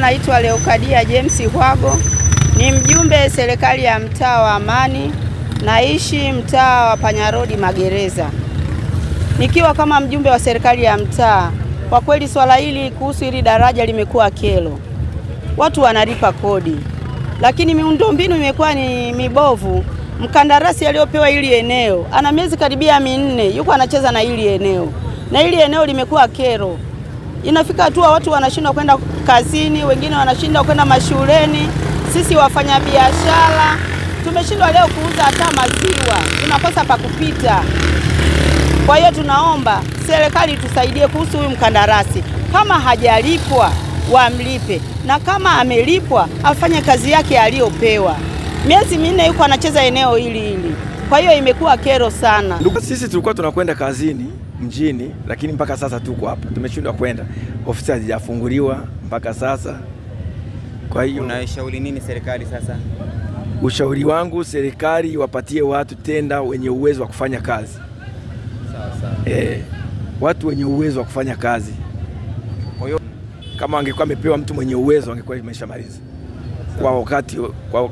naitwa Leokadia James Hwago, ni mjumbe serikali ya mtaa wa Amani, naishi mtaa wa Panyarodi Magereza. Nikiwa kama mjumbe wa serikali ya mtaa, kwa kweli swala hili kuhusu hili daraja limekuwa kero. Watu wanalipa kodi, lakini miundombinu imekuwa ni mibovu. Mkandarasi aliyopewa hili eneo ana miezi karibia 4 yuko anacheza na hili eneo. Na hili eneo limekuwa kero. Inafika hatua watu wanashindwa kwenda kazini, wengine wanashindwa kwenda mashuleni. Sisi wafanyabiashara tumeshindwa leo kuuza hata maziwa, tunakosa pa kupita. Kwa hiyo tunaomba serikali tusaidie kuhusu huyu mkandarasi. Kama hajalipwa wamlipe, na kama amelipwa afanye kazi yake aliyopewa. Miezi 4 yuko anacheza eneo hili. Kwa hiyo imekuwa kero sana. Sisi tulikuwa tunakwenda kazini mjini, lakini mpaka sasa tuko hapa. Tumeshindwa kwenda. Ofisi hazijafunguliwa mpaka sasa. Kwa hiyo unashauri nini serikali sasa? Ushauri wangu serikali wapatie watu tenda wenye uwezo wa kufanya kazi. Sawa. Watu wenye uwezo wa kufanya kazi. Kwa hiyo kama angekuwa amepewa mtu mwenye uwezo angekuwa imeshamaliza. Kwa wakati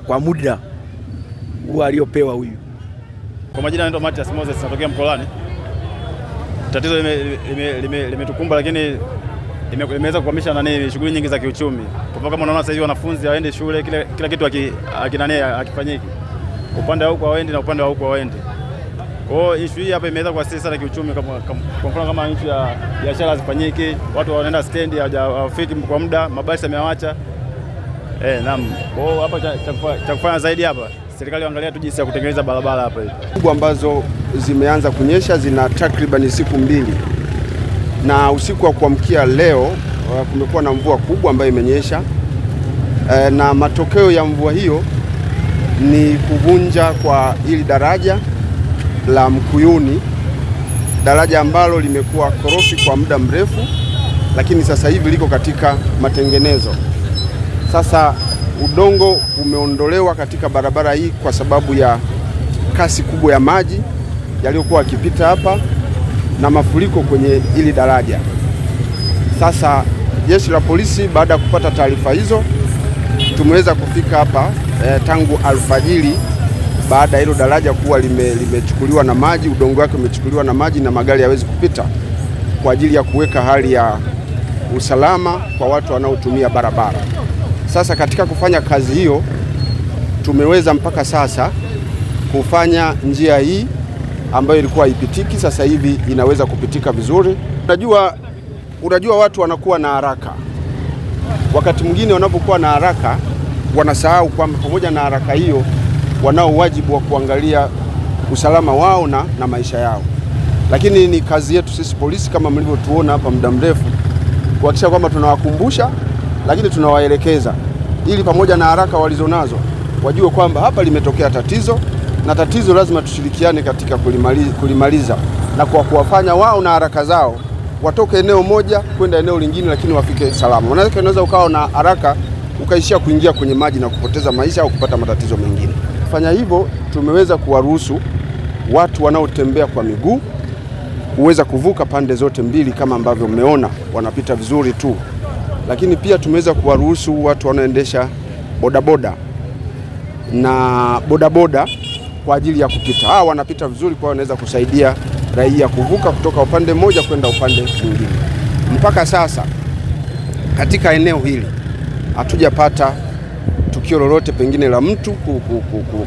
kwa muda huo aliopewa huyu. Kwa majina naitwa Matias Moses, natokea Mkolani. Tatizo limetukumba, lakini imeweza kuhamisha shughuli nyingi za kiuchumi. Kwa kama unaona sasa hivi wanafunzi waende shule, kila kitu akifanyiki. Upande wa huko waende na upande wa huko waende. Kwa hiyo issue hii hapa imeweza kuathiri sana kiuchumi, kwa mfano kama issue ya biashara zifanyiki, watu wanaenda stendi hawafiki kwa muda, mabasi yamewacha. Naam. Kwa hiyo hapa cha kufanya zaidi hapa, serikali angalia tu jinsi ya kutengeneza barabara hapa hivi. Kubwa ambazo zimeanza kunyesha zina takriban siku 2. Na usiku wa kuamkia leo kumekuwa na mvua kubwa ambayo imenyesha. Na matokeo ya mvua hiyo ni kuvunja kwa hili daraja la Mkuyuni, daraja ambalo limekuwa korofi kwa muda mrefu, lakini sasa hivi liko katika matengenezo. Sasa udongo umeondolewa katika barabara hii kwa sababu ya kasi kubwa ya maji yaliyokuwa yakipita hapa na mafuriko kwenye hili daraja. Sasa jeshi la polisi baada ya kupata taarifa hizo tumeweza kufika hapa tangu alfajiri, baada ya hilo daraja kuwa limechukuliwa na maji, udongo wake umechukuliwa na maji na magari hawezi kupita, kwa ajili ya kuweka hali ya usalama kwa watu wanaotumia barabara. Sasa katika kufanya kazi hiyo tumeweza mpaka sasa kufanya njia hii ambayo ilikuwa haipitiki, sasa hivi inaweza kupitika vizuri. Unajua watu wanakuwa na haraka. Wakati mwingine wanapokuwa na haraka wanasahau kwamba pamoja na haraka hiyo wanao wajibu wa kuangalia usalama wao na maisha yao. Lakini ni kazi yetu sisi polisi, kama mlivyotuona hapa muda mrefu, kuhakikisha kwamba tunawakumbusha, lakini tunawaelekeza ili pamoja na haraka walizonazo wajue kwamba hapa limetokea tatizo, na tatizo lazima tushirikiane katika kulimaliza, na kwa kuwafanya wao na haraka zao watoke eneo moja kwenda eneo lingine, lakini wafike salama. Maana unaweza ukawa na haraka ukaishia kuingia kwenye maji na kupoteza maisha au kupata matatizo mengine. Fanya hivyo, tumeweza kuwaruhusu watu wanaotembea kwa miguu kuweza kuvuka pande zote mbili kama ambavyo mmeona wanapita vizuri tu. Lakini pia tumeweza kuwaruhusu watu wanaoendesha bodaboda na bodaboda kwa ajili ya kupita. Hawa wanapita vizuri, kwa wanaweza kusaidia raia kuvuka kutoka upande mmoja kwenda upande mwingine. Mpaka sasa katika eneo hili hatujapata tukio lolote pengine la mtu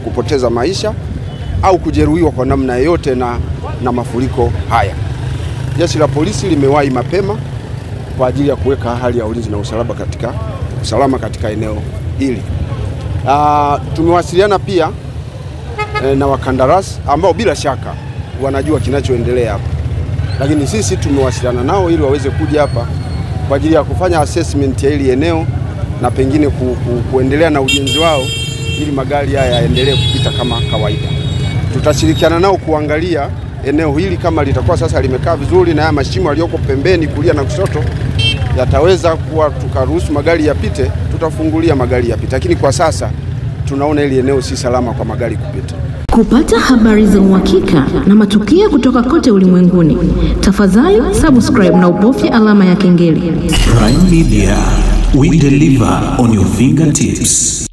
kupoteza maisha au kujeruhiwa kwa namna yoyote na mafuriko haya. Jeshi la polisi limewahi mapema kwa ajili ya kuweka hali ya ulinzi na usalama katika eneo hili. Tumewasiliana pia na wakandarasi ambao bila shaka wanajua kinachoendelea hapa. Lakini sisi tumewasiliana nao ili waweze kuja hapa kwa ajili ya kufanya assessment ya hili eneo na pengine kuendelea na ujenzi wao ili magari haya yaendelee kupita kama kawaida. Tutashirikiana nao kuangalia eneo hili kama litakuwa sasa limekaa vizuri, na haya mashimo yaliyoko pembeni kulia na kushoto yataweza kuwa tukaruhusu magari yapite, tutafungulia magari yapite. Lakini kwa sasa tunaona hili eneo si salama kwa magari kupita. Kupata habari za uhakika na matukio kutoka kote ulimwenguni, tafadhali subscribe na ubofye alama ya kengele. Prime Media. We deliver on your fingertips.